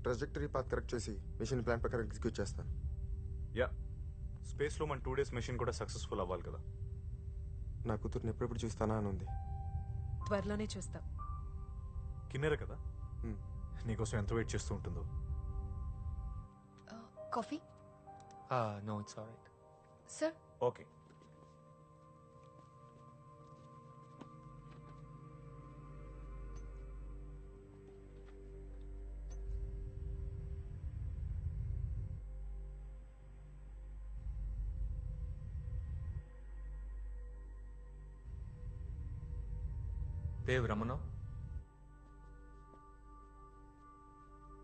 Trajectory path correct చేసి mission plan ప్రకారం execute చేస్తాను. యా, స్పేస్లో మన 2 days మిషన్ కూడా సక్సెస్ఫుల్ అవ్వాలి కదా. నా కూతుర్ని ఎప్పుడెప్పుడు చూస్తానా అని ఉంది. త్వరలోనే చూస్తా. కిన్నెర కదా, నీకోసం ఎంత వెయిట్ చేస్తూ ఉంటుందో. Coffee? No, it's alright. Sir? Okay. Dev Ramana,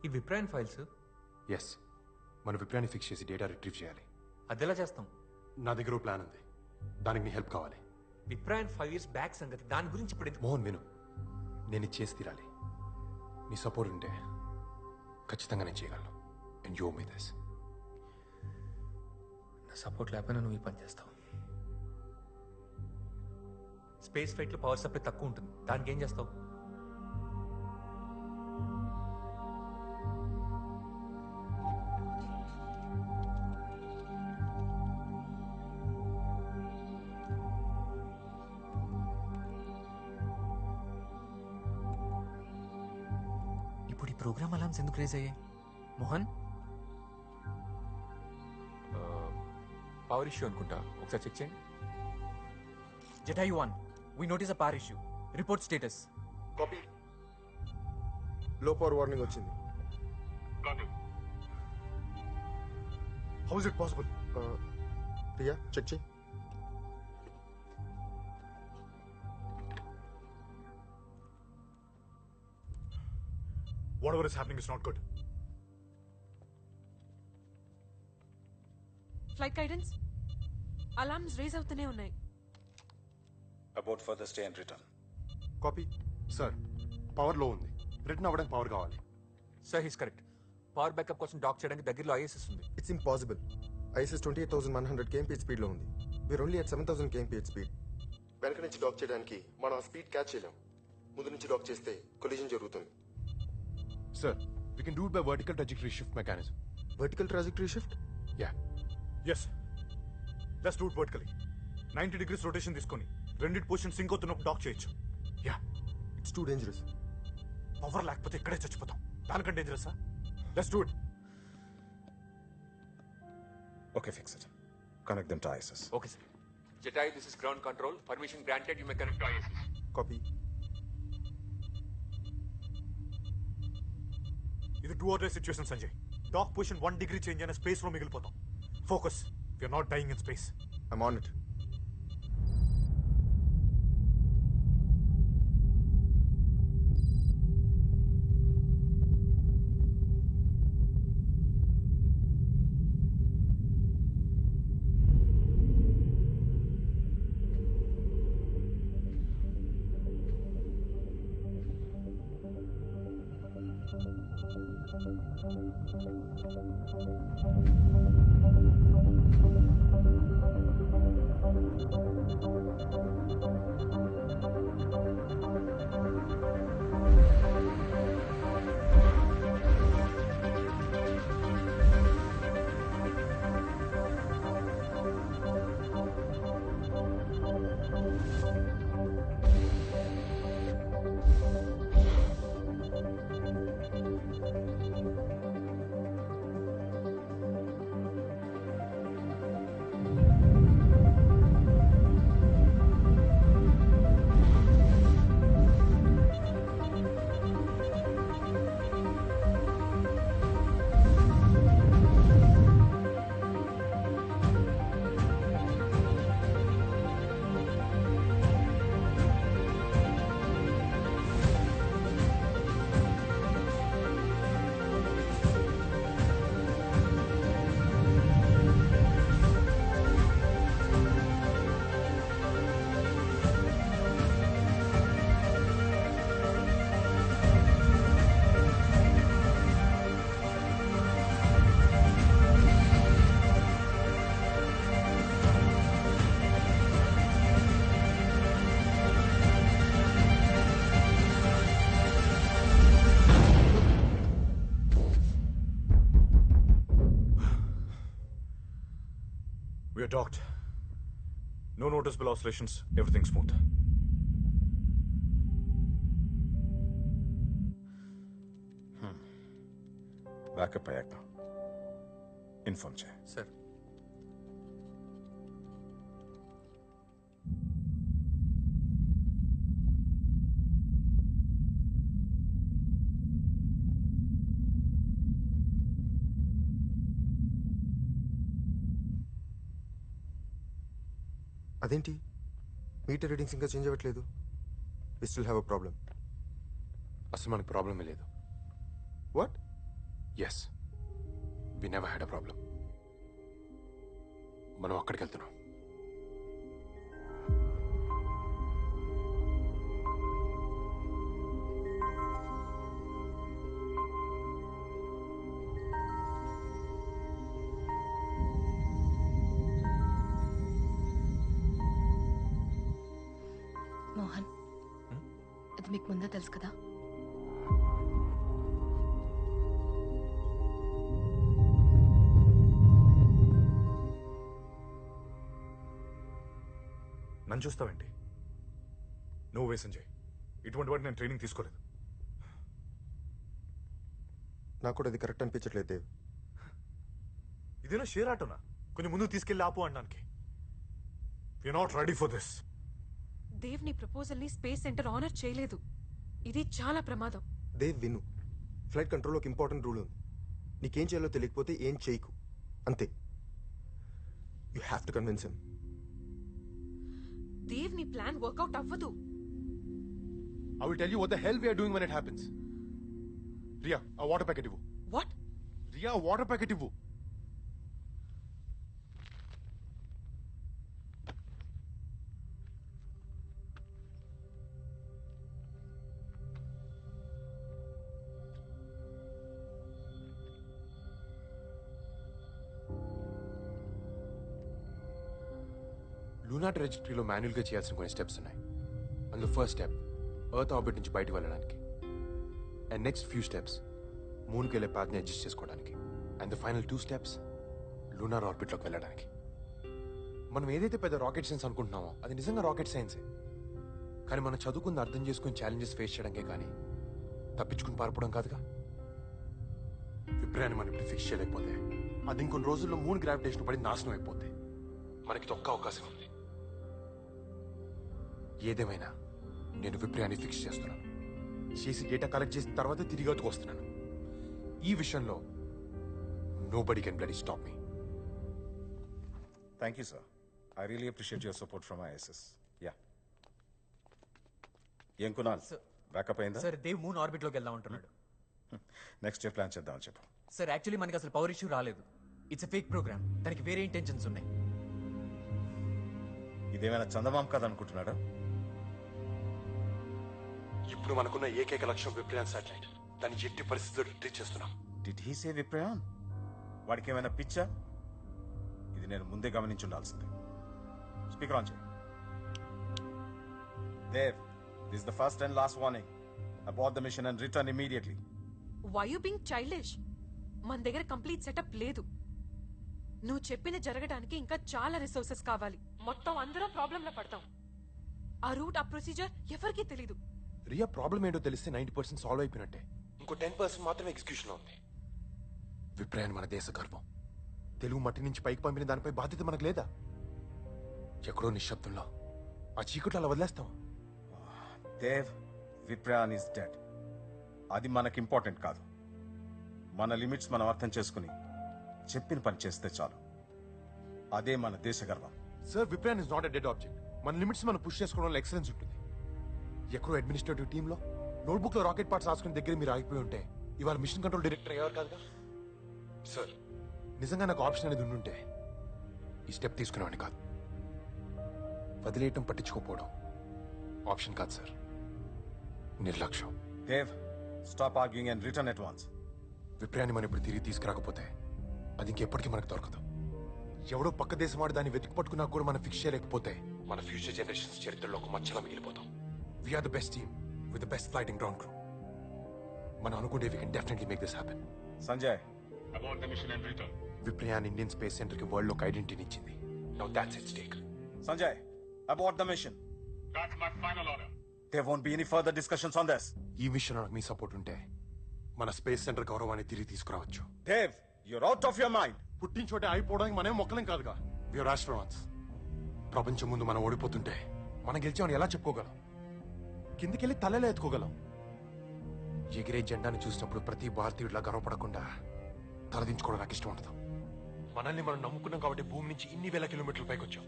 ఈ విప్రాన్ ఫైల్స్. ఎస్, మన విప్రాన్ని ఫిక్స్ చేసి డేటా రిట్రీవ్ చేయాలి. అదెలా చేస్తాం? నా దగ్గర ఓ ప్లాన్ ఉంది, దానికి నీ హెల్ప్ కావాలి. విప్రాన్ 5 years బ్యాక్ సంగతి, దాని గురించి ఇప్పుడు ఎందుకు? మోహన్ విను, నేను ఇది చేసి తీరాలి. నీ సపోర్ట్ ఉంటే ఖచ్చితంగా నేను చేయగలను. And you me this. నా సపోర్ట్ లేకపోయినా నువ్వు ఈ పని చేస్తావు. స్పేస్ ఫ్లైట్లో పవర్ సప్లై తక్కువ ఉంటుంది, దానికి ఏం చేస్తావు? ఇప్పుడు ఈ ప్రోగ్రామ్ అలామ్స్ ఎందుకు రేజ్ అయ్యాయి మోహన్? పవర్ ఇష్యూ అనుకుంటా, ఒకసారి చెక్ చేయండి. Jetayu 1, we notice a power issue. Report status. Copy. Low power warning వచ్చింది. How is it possible? Priya check చేయి. Whatever is happening is not good. Flight guidance alarms raise అవుతూనే ఉన్నాయి. About further stay and return. Copy. Sir, power low ఉంది, return అవ్వడానికి power కావాలి. Sir, he's correct. Power backup కోసం dock చేయడానికి దగ్గరలో ISS ఉంది. It's impossible. ISS 28,100 kmph speed లో ఉంది. We're only at 7,000 kmph speed. వెనక నుంచి డాక్ చేయడానికి మనం ఆ స్పీడ్ క్యాచ్ చేయలేం. ముందు నుంచి డాక్ చేస్తే కొలిజన్ జరుగుతుంది. Sir, we can do it by vertical trajectory shift mechanism. Vertical trajectory shift? Yeah. Yes, let's do it vertically. 90 degrees rotation తీసుకొని రెండిటి పొజిషన్ సింక్ అవుతున్నప్పుడు డాక్ చేయొచ్చు. Yeah. It's too dangerous. Power లేకపోతే ఇక్కడే చచ్చిపోతాం, దానికంటే డేంజరసా? Let's do it. Okay, fix it. Connect them to ISS. Okay sir. Jatayu, this is ground control. Permission granted. You may connect to ISS. Copy. ఇది 2 or 3 situation Sanjay. Dock position 1 degree change అయిన space లో మిగిలిపోతాం. Focus. We're not dying in space. I'm on it. We are docked. No noticeable oscillations. Everything smooth. Backup అయ్యాక inform చేయి. Sir అదేంటి meter readings ఇంకా change అవ్వట్లేదు? We still have a problem. అసలు మనకు ప్రాబ్లమే లేదు. What? Yes, we never had a problem. మనం అక్కడికి వెళ్తున్నాం. మోహన్, ఇది మీకు ముందే తెలుసు కదా? నన్ను చూస్తావేంటి? నువ్వు వేసం చేయి. ఇటువంటి వాటి నేను ట్రైనింగ్ తీసుకోలేదు. నాకు కూడా అది కరెక్ట్ అనిపించట్లేదు దేవ్. ఇదేనా షేర్ ఆటోనా కొంచెం ముందుకు తీసుకెళ్ళి ఆపు అనడానికి? We not ready for this. Dev నీ ప్రపోజల్ ని స్పేస్ సెంటర్ ఆనర్ చేయలేదు. ఇది చాలా ప్రమాదం. దేవ్ విను, ఫ్లైట్ కంట్రోల్ ఒక ఇంపార్టెంట్ రూల్ ఉంది. నీకేం చేయాలో తెలియకపోతే ఏం చేయకు, అంతే. You have to convince him. Dev నీ ప్లాన్ వర్కౌట్ అవ్వదు. I will tell you what the hell we are doing when it happens. Ria, a water packet ivu. What? Ria, a water packet ivu. Luna ట్రాజెక్టరీలో మాన్యువల్గా చేయాల్సిన కొన్ని steps ఉన్నాయి. అందులో first step earth orbit నుంచి బయటకు వెళ్ళడానికి, అండ్ నెక్స్ట్ ఫ్యూ స్టెప్స్ మూన్కి వెళ్ళే పాత్ని అడ్జస్ట్ చేసుకోవడానికి, and the final 2 steps lunar ఆర్బిట్లోకి వెళ్ళడానికి. మనం ఏదైతే పెద్ద రాకెట్ సైన్స్ అనుకుంటున్నామో అది నిజంగా రాకెట్ సైన్సే. కానీ మనం చదువుకుంది అర్థం చేసుకుని ఛాలెంజెస్ ఫేస్ చేయడానికే కానీ తప్పించుకుని పారిపోవడం కాదుగా. విప్రయాన్ని మనం ఇప్పుడు ఫిక్స్ చేయలేకపోతే అది ఇంకొన్ని రోజుల్లో మూన్ గ్రావిటేషన్ పడి నాశనం అయిపోతే మనకి ఒక్క అవకాశం ఉంది. ఏదేమైనా నేను విప్రయాన్ని ఫిక్స్ చేస్తున్నాను. చేసి డేటా కలెక్ట్ చేసిన తర్వాత తిరిగి అవుతూ వస్తున్నాను. ఈ విషయంలో nobody can bloody stop me. Thank you sir. I really appreciate your support from ISS. Yeah, ఏం కునాల్, బ్యాకప్ అయిందా? సార్ దేవ్ మూన్ ఆర్బిట్ లోకి వెళ్దాం అంటున్నాడు. నెక్స్ట్ డే ప్లాన్ చేద్దామని చెప్పు. సార్ యాక్చువల్లీ మనకి అసలు పవర్ ఇష్యూ రాలేదు. It's a fake program. దానికి వేరే ఇంటెన్షన్స్ ఉన్నాయి. ఇదేమైనా చందమామ కథ అనుకుంటున్నాడా? ఇప్పుడు మనకున్న ఏకైక లక్ష్యం విప్రయాన్ శాటిలైట్. దాన్ని ఎట్టి పరిస్థితుల్లో రిట్రీట్ చేస్తున్నాం. Did he say విప్రయాన్? వాడికి ఏమైనా పిచ్చా? ఇది నేను ముందే గమనించి ఉండాల్సిందే. స్పీకర్ ఆన్ చేయి. Dev, this the first and last warning. Abort the mission and return immediately. Why you being childish? మన దగ్గర కంప్లీట్ సెటప్ లేదు. నువ్వు చెప్పిన జరగడానికి ఇంకా చాలా రిసోర్సెస్ కావాలి. మొత్తం అందరం ప్రాబ్లం లో పడతాం. ఆ రూట్, ఆ ప్రొసీజర్ ఎవరికీ తెలీదు. రియా ప్రాబ్లం ఏంటో తెలిస్తే 90% సాల్వ్ అయిపోయినట్టే. ఇంకో 10% మాత్రమే ఎగ్జిక్యూషన్లో ఉంది. విప్రయాన్ మన దేశ గర్వం. తెలుగు మట్టి నుంచి పైకి పంపిన దానిపై బాధ్యత మనకు లేదా? ఎక్కడో నిశ్శబ్దంలో ఆ చీకట్లు అలా వదిలేస్తాం. Dev, విప్రయాన్ is dead. అది మనకి ఇంపార్టెంట్ కాదు. మన లిమిట్స్ మనం అర్థం చేసుకుని చెప్పిన పని చేస్తే చాలు. అదే మన దేశ గర్వం. Sir, విప్రయాన్ is not a dead object. మన లిమిట్స్ మనం పుష్ చేసుకోవడంలో ఎక్సలెన్స్ ఉంటుంది. ఎక్కడో అడ్మినిస్ట్రేటివ్ టీంలో నోట్బుక్ లో రాకెట్ పార్ట్స్ రాసుకునే దగ్గర మీరు ఆగిపోయి ఉంటే ఇవాళ మిషన్ కంట్రోల్ డైరెక్టర్ అయ్యేవారు కాదుగా. సార్, నిజంగా నాకు ఆప్షన్ అనేది ఉండుంటే ఈ స్టెప్ తీసుకునేవాడిని కాదు. వదిలేయటం, పట్టించుకోపోవడం ఆప్షన్ కాదు సార్, నిర్లక్ష్యం. Dev, stop arguing and return at once. విప్రయాన్ని మనం ఇప్పుడు తిరిగి తీసుకురాకపోతే అది ఇంకెప్పటికీ మనకు దొరకదు. ఎవడో పక్క దేశం వాడు దాన్ని వెతికి పట్టుకున్నా కూడా మనం ఫిక్స్ చేయలేకపోతే మన ఫ్యూచర్ జనరేషన్స్ చరిత్రలో ఒక మచ్చలా మిగిలిపోతాం. We're the best team with the best flighting ground crew. మనం అనుకుంటే we can definitely make this happen. Sanjay, Viprayaan Indian space center కి వరల్డ్ లో ఒక ఐడెంటిటీని ఇచ్చింది. Now that's at stake. Sanjay, abort the mission. That's my final order. There won't be any further discussions on this. ఈ విషయంలో నాకు మీ support ఉంటే మన space centre గౌరవాన్ని తిరిగి తీసుకురావచ్చు. Dev, you're out of your mind. పుట్టిన చోటే అయిపోవడానికి మనమే మొక్కలేం కాదుగా. We're astronauts. ప్రపంచం ముందు మనం ఓడిపోతుంటే మనం గెలిచామని ఎలా చెప్పుకోగలం? కిందికెళ్ళి తలెలా ఎత్తుకోగలం? ఎగిరే జెండాని చూసినప్పుడు ప్రతి భారతీయుడిలా గర్వపడకుండా తలదించుకోవడం నాకు ఇష్టం ఉండదు. మనల్ని మనం నమ్ముకున్నాం కాబట్టి భూమి నుంచి ఇన్ని వేల కిలోమీటర్ల పైకి వచ్చాం.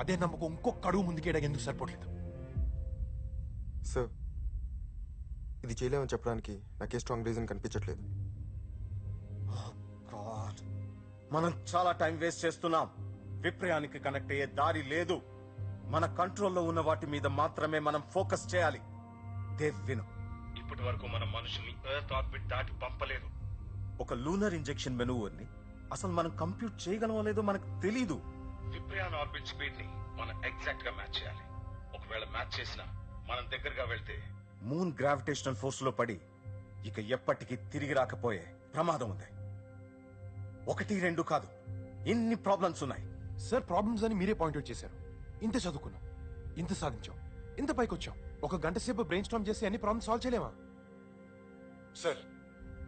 అదే నమ్మకం ఇంకొక అడుగు ముందుకేయడానికి ఎందుకు సరిపోవట్లేదు? సార్, ఇది చేయలేమని చెప్పడానికి నాకే స్ట్రాంగ్ రీజన్ కనిపించట్లేదు. God. మనం చాలా టైం వేస్ట్ చేస్తున్నాం. విప్రయానికి కనెక్ట్ అయ్యే దారి లేదు. మన కంట్రోల్లో ఉన్న వాటి మీద మాత్రమే మనం ఫోకస్ చేయాలి. దేవ్, విను. ఇప్పటి వరకు మనం మనుషుల్ని ఎర్త్ ఆర్బిట్ దాటి పంపలేదు. ఒక లూనర్ ఇంజెక్షన్ మెనూవర్ని అసలు మనం కంప్యూట్ చేయగలమో లేదో మనకు తెలీదు. విప్రయాన్ ఆర్బిట్ స్పీడ్ ని మనం ఎగ్జాక్ట్ గా మ్యాచ్ చేయాలి. ఒకవేళ మ్యాచ్ చేసినా మనం దగ్గరగా వెళ్తే మూన్ గ్రావిటేషనల్ ఫోర్స్ లో పడి ఇక ఎప్పటికీ తిరిగి రాకపోయే ప్రమాదం ఉంది. 1, 2 కాదు, ఎన్ని ప్రాబ్లమ్స్ ఉన్నాయి. సార్, ప్రాబ్లమ్స్ అని మీరే పాయింట్అవుట్ చేశారు. ఇంత చదువుకున్నాం, ఇంత సాధించాం, ఇంత పైకి వచ్చాం. 1 గంట సేపు బ్రెయిన్ స్టార్మ్ చేసి అన్ని ప్రాబ్లమ్స్ సాల్వ్ చేయలేమా? సార్,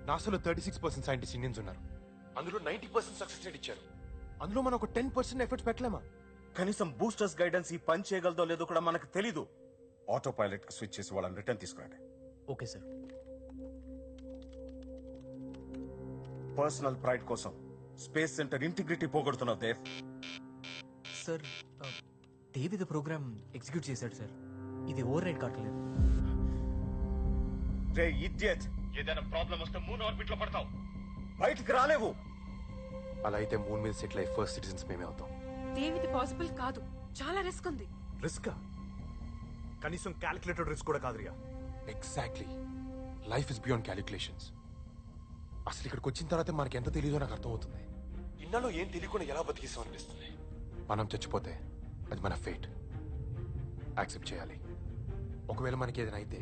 నాసాలో 36% సైంటిస్ట్ ఇండియన్స్ ఉన్నారు. అందులో 90% సక్సెస్ రేట్ ఇచ్చారు. అందులో మనం ఒక 10% ఎఫర్ట్స్ పెట్టలేమా? కనీసం బూస్టర్స్ గైడెన్స్ ఈ పని చేయగలదో లేదో కూడా మనకు తెలీదు. ఆటో పైలట్ కి స్విచ్ చేసి వాళ్ళని రిటర్న్ తీసుకురండి. Okay sir. పర్సనల్ ప్రైడ్ కోసం స్పేస్ సెంటర్ ఇంటిగ్రిటీ పోగొడుతున్నావు దేవ్. సార్, దేవ్ ఇది ప్రోగ్రామ్ ఎగ్జిక్యూట్ చేశాడు సార్. ఇది ఓవర్ రైడ్ కావట్లేదు. రే ఇడియట్, ఏదైనా ప్రాబ్లం వస్తే మూన్ ఆర్బిట్ లో పడతావు, బయటికి రాలేవు. అలా అయితే మూన్ మీద సెటిల్ అయ్యి ఫస్ట్ సిటిజన్స్ మేమే అవుతాం. దేవిది పాసిబుల్ కాదు, చాలా రిస్క్ ఉంది. రిస్క్? కనీసం క్యాలిక్యులేటెడ్ రిస్క్ కూడా కాదురియా. Exactly. Life is beyond calculations. అసలు ఇక్కడికి వచ్చిన తర్వాత మనకి ఎంత తెలియదో నాకు అర్థమవుతుంది. ఇన్నాళ్ళు ఏం తెలియకుండా ఎలా బతికిస్తాం అనిపిస్తుంది. మనం చచ్చిపోతే అది మన ఫేట్. యాక్సెప్ట్ చేయాలి. ఒకవేళ మనకి ఏదైనా అయితే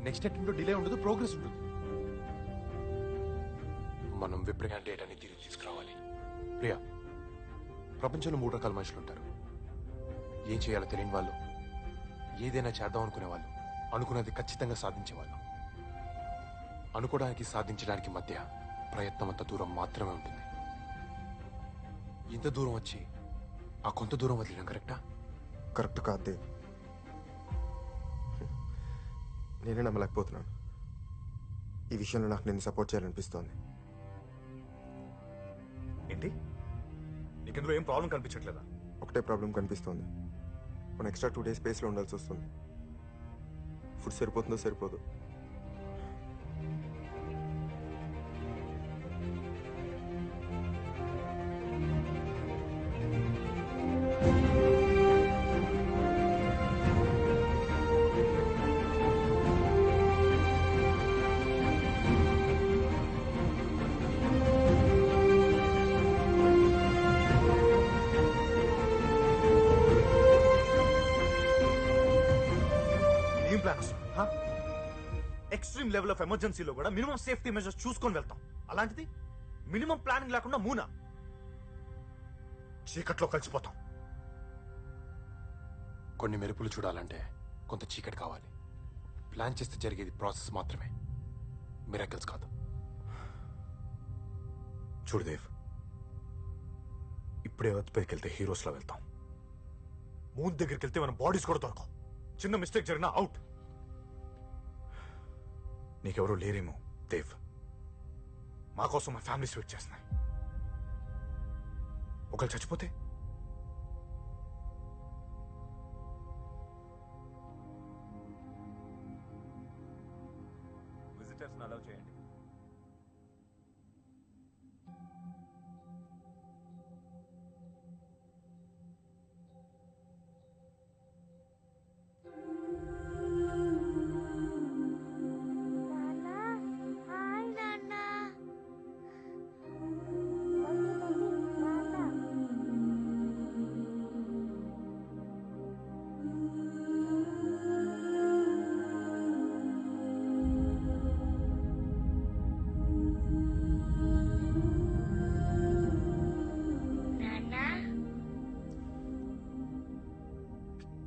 నెక్స్ట్ అటెంప్ట్లో డిలే ఉండదు, ప్రోగ్రెస్ ఉండదు. మనం విప్రయాన్ డేటాని తిరిగి తీసుకురావాలి. ప్రియా, ప్రపంచంలో 3 రకాల మనుషులు ఉంటారు. ఏం చేయాలో తెలియని వాళ్ళు, ఏదైనా చేద్దాం అనుకునే వాళ్ళు, అనుకున్నది ఖచ్చితంగా సాధించేవాళ్ళు. అనుకోవడానికి సాధించడానికి మధ్య ప్రయత్నం అంత దూరం మాత్రమే ఉంటుంది. ఇంత దూరం వచ్చి ఆ కొంత దూరం వదిలేయడం కరెక్టా? కరెక్ట్ కాదు దేవ్. నేనే నమ్మలేకపోతున్నాను. ఈ విషయంలో నాకు నేను సపోర్ట్ చేయాలనిపిస్తోంది. ఏంటి? నీకెందులో ఏం ప్రాబ్లం కనిపించట్లేదా? ఒకటే ప్రాబ్లం కనిపిస్తోంది. మనం ఎక్స్ట్రా 2 days స్పేస్లో ఉండాల్సి వస్తుంది. ఫుడ్ సరిపోతుందో సరిపోదు. ఏం ప్లాన్ అసలు? ఎక్స్ట్రీమ్ లెవెల్ ఆఫ్ ఎమర్జెన్సీలో కూడా మినిమం సేఫ్టీ మెజర్స్ చూసుకొని వెళ్తాం. అలాంటిది మినిమం ప్లానింగ్ లేకుండా మూనా? చీకట్లో కలిసిపోతాం. కొన్ని మెరుపులు చూడాలంటే కొంత చీకటి కావాలి. ప్లాన్ చేస్తే జరిగేది ప్రాసెస్ మాత్రమే, మిరాకిల్స్ కాదు. చూడు దేవ్, ఇప్పుడే ఎర్త్ పైకి వెళ్తే హీరోస్లా వెళ్తాం. మూన్ దగ్గరికి వెళ్తే మన బాడీస్ కూడా దొరకవు. చిన్న మిస్టేక్ జరిగినా అవుట్. నీకెవరూ లేరేమో దేవ్. మా కోసం మా ఫ్యామిలీస్ వెయిట్ చేస్తున్నాయి. ఒకళ్ళు చచ్చిపోతే విజిటర్స్ అలౌ చేయండి.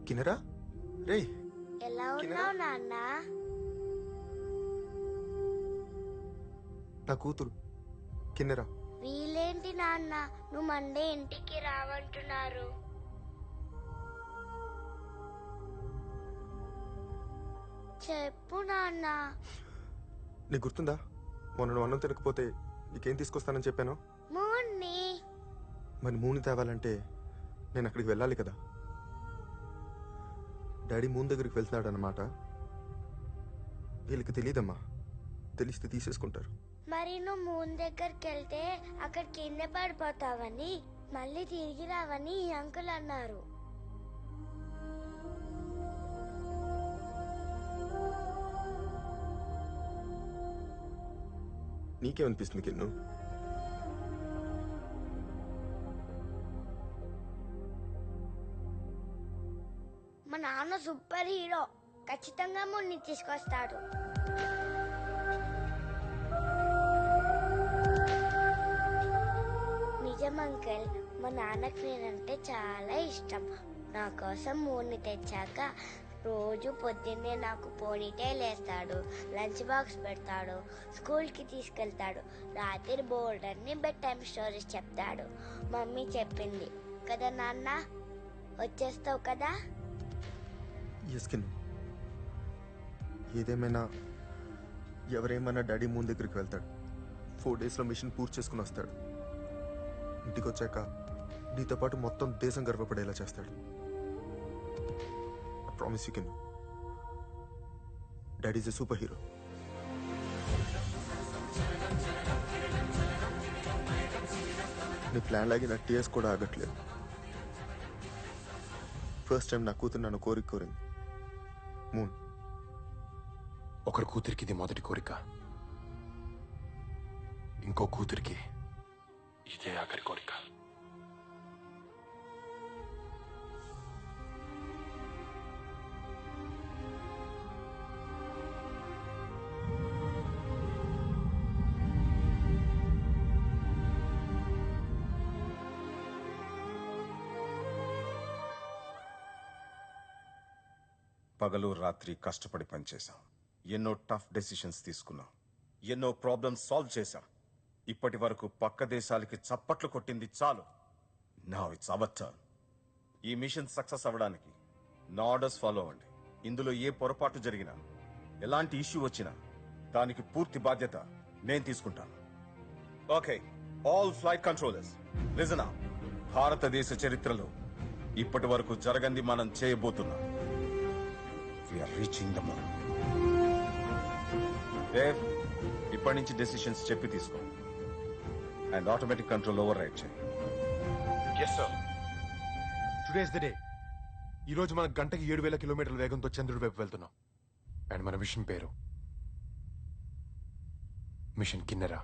కిన్నెరా రే ఎలా ఉన్నావు నాన్న? నా కూతురు కిన్నెరా. వీలేంటి నాన్న, నువ్వు మండే ఇంటికి రావంటున్నారు. చెప్పు నాన్న. నీకు గుర్తుందా మొన్న నువ్వు అన్నం తినకపోతే నీకేం తీసుకొస్తానని చెప్పాను? మూన్ని. మరి మూని తేవాలంటే నేను అక్కడికి వెళ్ళాలి కదా. డాడీ మూన్ దగ్గరికి వెళ్తున్నాడు అన్నమాట. వీళ్ళకి తెలియదమ్మా, తెలిస్తే తీసేసుకుంటారు. మరి నువ్వు మూన్ దగ్గరికి వెళ్తే అక్కడ కింద పడిపోతావని, మళ్ళీ తిరిగి రావని ఈ అంకుల్ అన్నారు. నీకేమనిపిస్తుంది కిన్ను? మా నాన్న సూపర్ హీరో, ఖచ్చితంగా మూన్ని తీసుకొస్తాడు. నిజం అంకుల్, మా నాన్నకి నేనంటే చాలా ఇష్టం. నా కోసం మూన్ని తెచ్చాక రోజు పొద్దున్నే నాకు పోనీటైల్ వేస్తాడు, లంచ్ బాక్స్ పెడతాడు, స్కూల్కి తీసుకెళ్తాడు, రాత్రి బోర్డ్ అన్ని బెడ్ టైమ్ స్టోరీస్ చెప్తాడు. మమ్మీ చెప్పింది కదా నాన్న, వచ్చేస్తావు కదా? ఎస్ కిన్ను, ఏదేమైనా ఎవరేమన్నా డాడీ మూన్ దగ్గరికి వెళ్తాడు. 4 daysలో మిషన్ పూర్తి చేసుకుని వస్తాడు. ఇంటికి వచ్చాక నీతో పాటు మొత్తం దేశం గర్వపడేలా చేస్తాడు. Promise you Kinnu, daddy is a super hero. నీ ప్లాన్ లాగి నా టీఎస్ కూడా ఆగట్లేదు. ఫస్ట్ టైం నా కూతురు నన్ను కోరింది. మూన్. ఒకరి కూతురికి ఇది మొదటి కోరిక, ఇంకో కూతురికి ఇదే ఆఖరి కోరిక. పగలు రాత్రి కష్టపడి పనిచేశాం. ఎన్నో టఫ్ డెసిషన్స్ తీసుకున్నాం. ఎన్నో ప్రాబ్లమ్స్ సాల్వ్ చేశాం. ఇప్పటి వరకు పక్క దేశాలకి చప్పట్లు కొట్టింది చాలు. Now it's our turn. ఈ మిషన్ సక్సెస్ అవ్వడానికి నా ఆర్డర్స్ ఫాలో అవ్వండి. ఇందులో ఏ పొరపాటు జరిగినా, ఎలాంటి ఇష్యూ వచ్చినా దానికి పూర్తి బాధ్యత నేను తీసుకుంటాను. Okay, all flight controllers listen up. భారతదేశ చరిత్రలో ఇప్పటి వరకు జరగంది మనం చేయబోతున్నాం. We are reaching the moon. Dev, ఇప్పటి నుంచి డెసిషన్స్ చెప్పి తీసుకో. And automatic control override చేయి. Yes sir. Today's the day. ఈరోజు మనం గంటకి 7,000 కిలోమీటర్ల వేగంతో చంద్రుడి వైపు వెళ్తున్నాం. అండ్ మన మిషన్ పేరు మిషన్ కిన్నెరా.